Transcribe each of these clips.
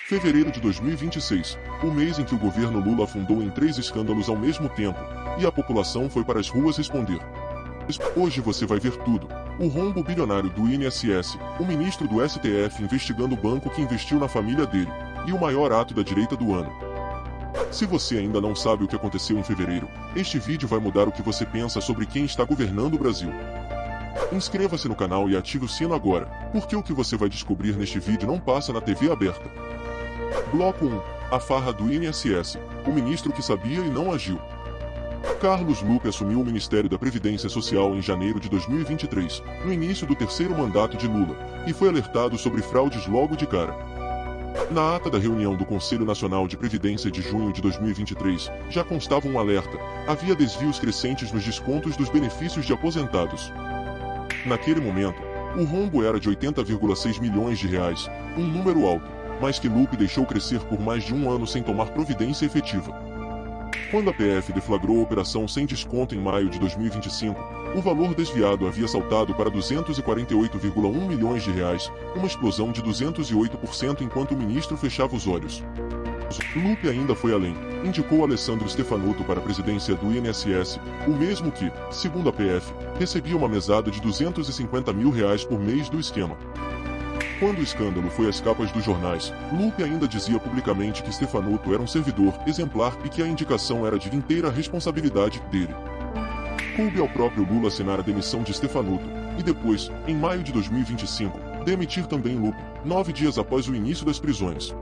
Fevereiro de 2026, o mês em que o governo Lula afundou em 3 escândalos ao mesmo tempo, e a população foi para as ruas responder. Hoje você vai ver tudo. O rombo bilionário do INSS, o ministro do STF investigando o banco que investiu na família dele, e o maior ato da direita do ano. Se você ainda não sabe o que aconteceu em fevereiro, este vídeo vai mudar o que você pensa sobre quem está governando o Brasil. Inscreva-se no canal e ative o sino agora, porque o que você vai descobrir neste vídeo não passa na TV aberta. Bloco 1. A farra do INSS, o ministro que sabia e não agiu. Carlos Lupe assumiu o Ministério da Previdência Social em janeiro de 2023, no início do terceiro mandato de Lula, e foi alertado sobre fraudes logo de cara. Na ata da reunião do Conselho Nacional de Previdência de junho de 2023, já constava um alerta: havia desvios crescentes nos descontos dos benefícios de aposentados. Naquele momento, o rombo era de 80,6 milhões de reais, um número alto, mas que Lupe deixou crescer por mais de um ano sem tomar providência efetiva. Quando a PF deflagrou a operação sem desconto em maio de 2025, o valor desviado havia saltado para 248,1 milhões de reais, uma explosão de 208% enquanto o ministro fechava os olhos. Lupe ainda foi além, indicou Alessandro Stefanuto para a presidência do INSS, o mesmo que, segundo a PF, recebia uma mesada de 250 mil reais por mês do esquema. Quando o escândalo foi às capas dos jornais, Lupe ainda dizia publicamente que Stefanuto era um servidor exemplar e que a indicação era de inteira responsabilidade dele. Coube ao próprio Lula assinar a demissão de Stefanuto, e depois, em maio de 2025, demitir também Lupe, 9 dias após o início das prisões.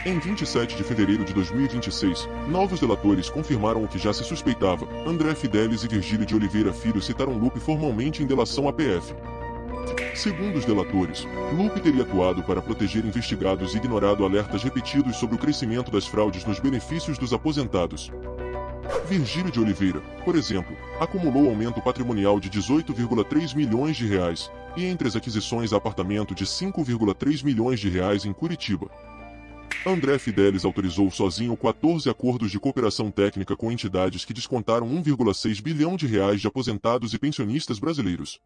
Em 27 de fevereiro de 2026, novos delatores confirmaram o que já se suspeitava: André Fidelis e Virgílio de Oliveira Filho citaram Lupe formalmente em delação à PF. Segundo os delatores, Lupe teria atuado para proteger investigados e ignorado alertas repetidos sobre o crescimento das fraudes nos benefícios dos aposentados. Virgílio de Oliveira, por exemplo, acumulou aumento patrimonial de 18,3 milhões de reais, e entre as aquisições apartamento de 5,3 milhões de reais em Curitiba. André Fidelis autorizou sozinho 14 acordos de cooperação técnica com entidades que descontaram 1,6 bilhão de reais de aposentados e pensionistas brasileiros.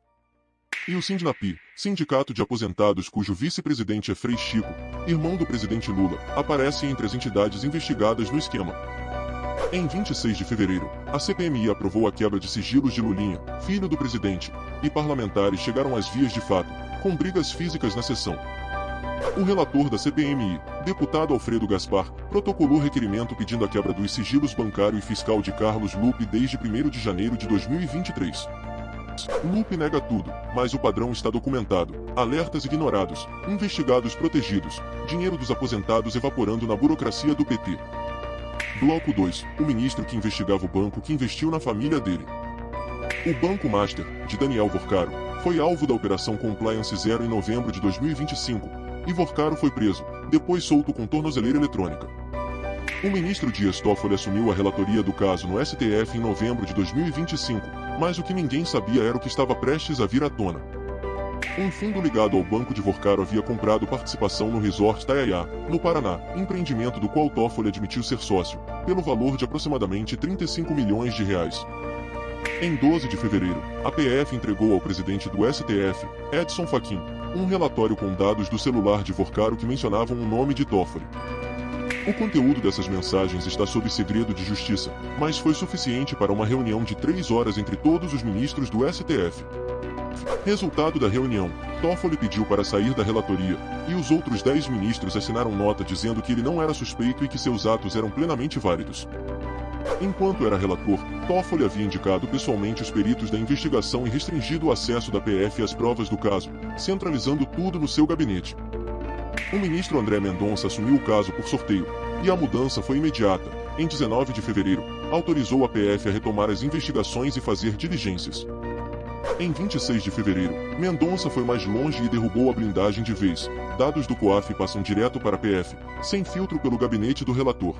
E o Sindnapi, Sindicato de Aposentados cujo vice-presidente é Frei Chico, irmão do presidente Lula, aparece entre as entidades investigadas no esquema. Em 26 de fevereiro, a CPMI aprovou a quebra de sigilos de Lulinha, filho do presidente, e parlamentares chegaram às vias de fato, com brigas físicas na sessão. O relator da CPMI, deputado Alfredo Gaspar, protocolou requerimento pedindo a quebra dos sigilos bancário e fiscal de Carlos Lupe desde 1º de janeiro de 2023. Lupe nega tudo, mas o padrão está documentado: alertas ignorados, investigados protegidos, dinheiro dos aposentados evaporando na burocracia do PT. Bloco 2. O ministro que investigava o banco que investiu na família dele. O Banco Master, de Daniel Vorcaro, foi alvo da Operação Compliance Zero em novembro de 2025, e Vorcaro foi preso, depois solto com tornozeleira eletrônica. O ministro Dias Toffoli assumiu a relatoria do caso no STF em novembro de 2025, mas o que ninguém sabia era o que estava prestes a vir à tona. Um fundo ligado ao banco de Vorcaro havia comprado participação no Resort Taiaiá, no Paraná, empreendimento do qual Toffoli admitiu ser sócio, pelo valor de aproximadamente 35 milhões de reais. Em 12 de fevereiro, a PF entregou ao presidente do STF, Edson Fachin, um relatório com dados do celular de Vorcaro que mencionavam o nome de Toffoli. O conteúdo dessas mensagens está sob segredo de justiça, mas foi suficiente para uma reunião de 3 horas entre todos os ministros do STF. Resultado da reunião, Toffoli pediu para sair da relatoria, e os outros 10 ministros assinaram nota dizendo que ele não era suspeito e que seus atos eram plenamente válidos. Enquanto era relator, Toffoli havia indicado pessoalmente os peritos da investigação e restringido o acesso da PF às provas do caso, centralizando tudo no seu gabinete. O ministro André Mendonça assumiu o caso por sorteio, e a mudança foi imediata. Em 19 de fevereiro, autorizou a PF a retomar as investigações e fazer diligências. Em 26 de fevereiro, Mendonça foi mais longe e derrubou a blindagem de vez. Dados do COAF passam direto para a PF, sem filtro pelo gabinete do relator.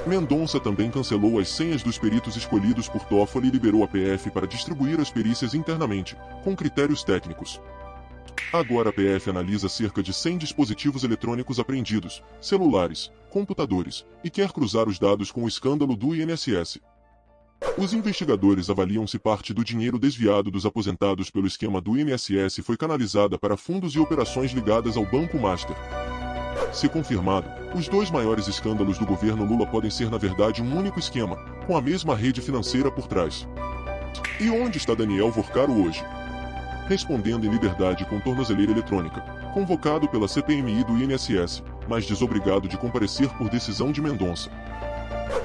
Mendonça também cancelou as senhas dos peritos escolhidos por Toffoli e liberou a PF para distribuir as perícias internamente, com critérios técnicos. Agora a PF analisa cerca de 100 dispositivos eletrônicos apreendidos, celulares, computadores, e quer cruzar os dados com o escândalo do INSS. Os investigadores avaliam se parte do dinheiro desviado dos aposentados pelo esquema do INSS foi canalizada para fundos e operações ligadas ao Banco Master. Se confirmado, os dois maiores escândalos do governo Lula podem ser na verdade um único esquema, com a mesma rede financeira por trás. E onde está Daniel Vorcaro hoje? Respondendo em liberdade com tornozeleira eletrônica, convocado pela CPMI do INSS, mas desobrigado de comparecer por decisão de Mendonça.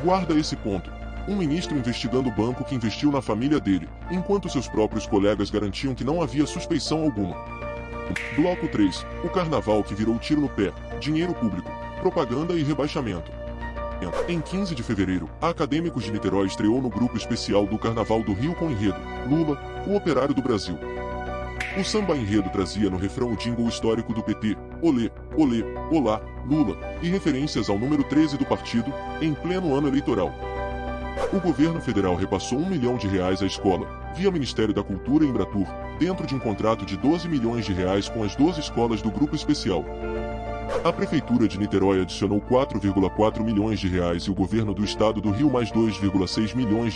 Guarda esse ponto. Um ministro investigando o banco que investiu na família dele, enquanto seus próprios colegas garantiam que não havia suspeição alguma. Bloco 3. O carnaval que virou tiro no pé, dinheiro público, propaganda e rebaixamento. Em 15 de fevereiro, a Acadêmicos de Niterói estreou no grupo especial do Carnaval do Rio com enredo, Lula, o operário do Brasil. O samba enredo trazia no refrão o jingle histórico do PT, Olê, Olê, Olá, Lula, e referências ao número 13 do partido, em pleno ano eleitoral. O governo federal repassou R$1 milhão à escola, via Ministério da Cultura e Embratur, dentro de um contrato de R$12 milhões com as 12 escolas do grupo especial. A Prefeitura de Niterói adicionou R$4,4 milhões e o governo do estado do Rio mais R$2,6 milhões,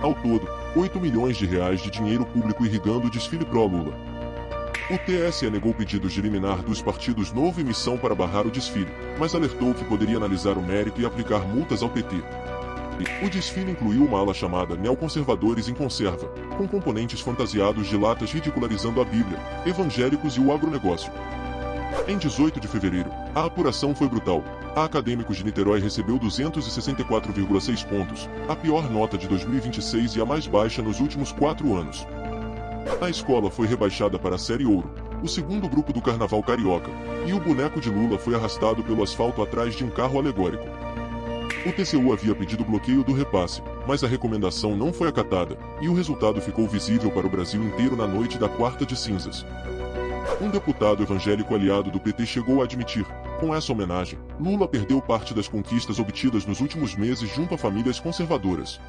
ao todo, R$8 milhões de dinheiro público irrigando o desfile pró-Lula. O TSE negou pedidos de liminar dos partidos Novo e Missão para barrar o desfile, mas alertou que poderia analisar o mérito e aplicar multas ao PT. O desfile incluiu uma ala chamada Neoconservadores em Conserva, com componentes fantasiados de latas ridicularizando a Bíblia, evangélicos e o agronegócio. Em 18 de fevereiro, a apuração foi brutal. A Acadêmicos de Niterói recebeu 264,6 pontos, a pior nota de 2026 e a mais baixa nos últimos 4 anos. A escola foi rebaixada para a Série Ouro, o segundo grupo do Carnaval Carioca, e o boneco de Lula foi arrastado pelo asfalto atrás de um carro alegórico. O TCU havia pedido bloqueio do repasse, mas a recomendação não foi acatada, e o resultado ficou visível para o Brasil inteiro na noite da quarta de cinzas. Um deputado evangélico aliado do PT chegou a admitir, com essa homenagem, Lula perdeu parte das conquistas obtidas nos últimos meses junto a famílias conservadoras.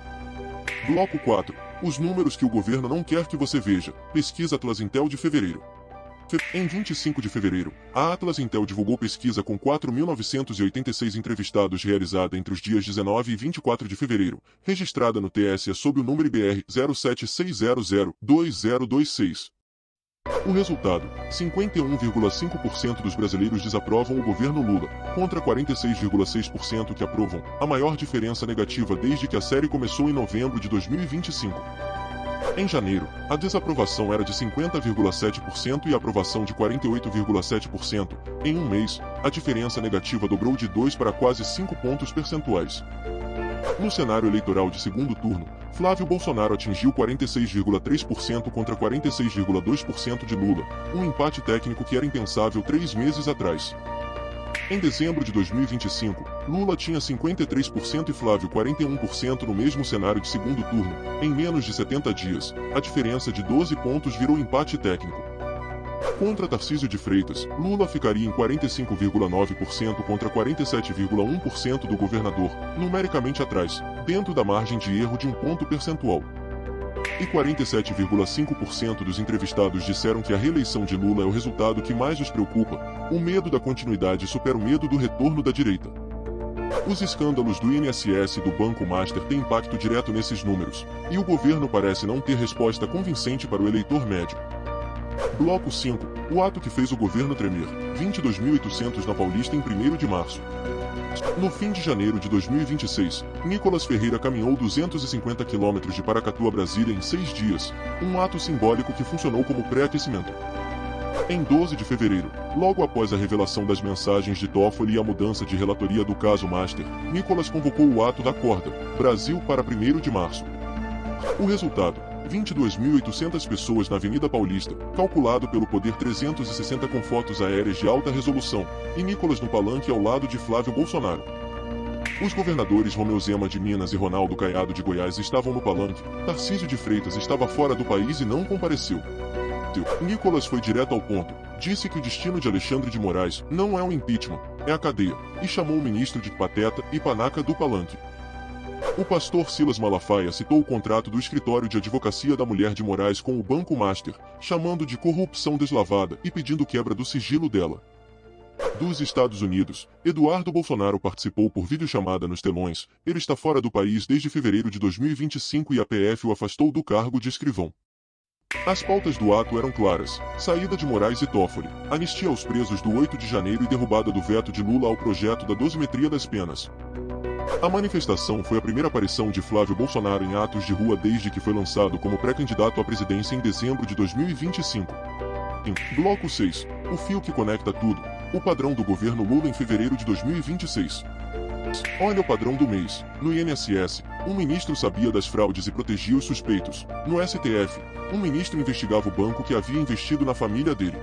Bloco 4. Os números que o governo não quer que você veja. Pesquisa Atlas Intel de fevereiro. Em 25 de fevereiro, a Atlas Intel divulgou pesquisa com 4.986 entrevistados realizada entre os dias 19 e 24 de fevereiro, registrada no TSE sob o número IBR 07602026. O resultado: 51,5% dos brasileiros desaprovam o governo Lula, contra 46,6% que aprovam, a maior diferença negativa desde que a série começou em novembro de 2025. Em janeiro, a desaprovação era de 50,7% e a aprovação de 48,7%. Em um mês, a diferença negativa dobrou de 2 para quase 5 pontos percentuais. No cenário eleitoral de segundo turno, Flávio Bolsonaro atingiu 46,3% contra 46,2% de Lula, um empate técnico que era impensável 3 meses atrás. Em dezembro de 2025, Lula tinha 53% e Flávio 41% no mesmo cenário de segundo turno. Em menos de 70 dias, a diferença de 12 pontos virou empate técnico. Contra Tarcísio de Freitas, Lula ficaria em 45,9% contra 47,1% do governador, numericamente atrás, dentro da margem de erro de um ponto percentual. E 47,5% dos entrevistados disseram que a reeleição de Lula é o resultado que mais os preocupa. O medo da continuidade supera o medo do retorno da direita. Os escândalos do INSS e do Banco Master têm impacto direto nesses números, e o governo parece não ter resposta convincente para o eleitor médio. Bloco 5. O ato que fez o governo tremer. 22.800 na Paulista em 1º de março. No fim de janeiro de 2026, Nicolas Ferreira caminhou 250 quilômetros de Paracatu a Brasília em 6 dias, um ato simbólico que funcionou como pré-aquecimento. Em 12 de fevereiro, logo após a revelação das mensagens de Toffoli e a mudança de relatoria do caso Master, Nicolas convocou o ato da corda, Brasil para 1º de março. O resultado: 22.800 pessoas na Avenida Paulista, calculado pelo Poder 360 com fotos aéreas de alta resolução, e Nicolas no palanque ao lado de Flávio Bolsonaro. Os governadores Romeu Zema de Minas e Ronaldo Caiado de Goiás estavam no palanque, Tarcísio de Freitas estava fora do país e não compareceu. Nicolas foi direto ao ponto, disse que o destino de Alexandre de Moraes não é um impeachment, é a cadeia, e chamou o ministro de pateta e panaca do palanque. O pastor Silas Malafaia citou o contrato do escritório de advocacia da mulher de Moraes com o Banco Master, chamando de corrupção deslavada e pedindo quebra do sigilo dela. Dos Estados Unidos, Eduardo Bolsonaro participou por videochamada nos telões. Ele está fora do país desde fevereiro de 2025 e a PF o afastou do cargo de escrivão. As pautas do ato eram claras: saída de Moraes e Toffoli, anistia aos presos do 8 de janeiro e derrubada do veto de Lula ao projeto da dosimetria das penas. A manifestação foi a primeira aparição de Flávio Bolsonaro em atos de rua desde que foi lançado como pré-candidato à presidência em dezembro de 2025. Bloco 6. O fio que conecta tudo. O padrão do governo Lula em fevereiro de 2026. Olha o padrão do mês. No INSS, um ministro sabia das fraudes e protegia os suspeitos. No STF, um ministro investigava o banco que havia investido na família dele.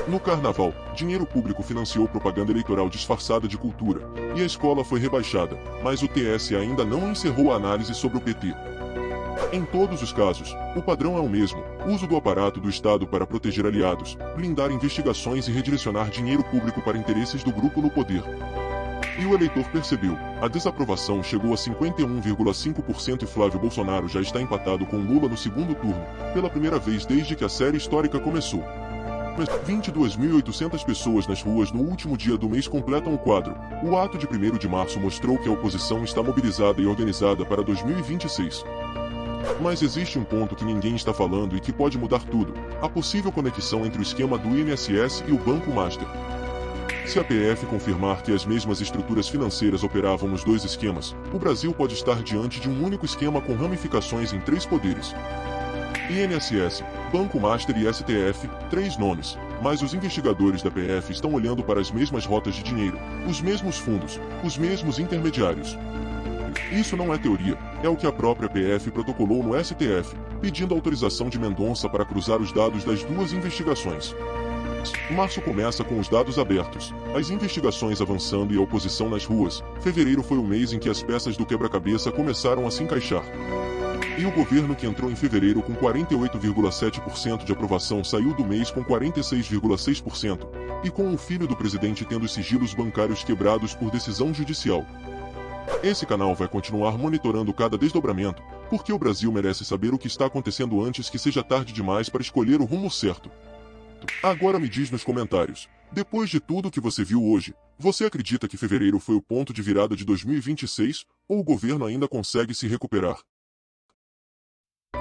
No carnaval, dinheiro público financiou propaganda eleitoral disfarçada de cultura, e a escola foi rebaixada, mas o TSE ainda não encerrou a análise sobre o PT. Em todos os casos, o padrão é o mesmo: uso do aparato do Estado para proteger aliados, blindar investigações e redirecionar dinheiro público para interesses do grupo no poder. E o eleitor percebeu: a desaprovação chegou a 51,5% e Flávio Bolsonaro já está empatado com Lula no segundo turno, pela primeira vez desde que a série histórica começou. 22.800 pessoas nas ruas no último dia do mês completam o quadro. O ato de 1º de março mostrou que a oposição está mobilizada e organizada para 2026. Mas existe um ponto que ninguém está falando e que pode mudar tudo: a possível conexão entre o esquema do INSS e o Banco Master. Se a PF confirmar que as mesmas estruturas financeiras operavam nos dois esquemas, o Brasil pode estar diante de um único esquema com ramificações em 3 poderes: INSS, Banco Master e STF, 3 nomes, mas os investigadores da PF estão olhando para as mesmas rotas de dinheiro, os mesmos fundos, os mesmos intermediários. Isso não é teoria, é o que a própria PF protocolou no STF, pedindo autorização de Mendonça para cruzar os dados das 2 investigações. Março começa com os dados abertos, as investigações avançando e a oposição nas ruas. Fevereiro foi o mês em que as peças do quebra-cabeça começaram a se encaixar. E o governo, que entrou em fevereiro com 48,7% de aprovação, saiu do mês com 46,6%, e com o filho do presidente tendo os sigilos bancários quebrados por decisão judicial. Esse canal vai continuar monitorando cada desdobramento, porque o Brasil merece saber o que está acontecendo antes que seja tarde demais para escolher o rumo certo. Agora me diz nos comentários: depois de tudo que você viu hoje, você acredita que fevereiro foi o ponto de virada de 2026, ou o governo ainda consegue se recuperar?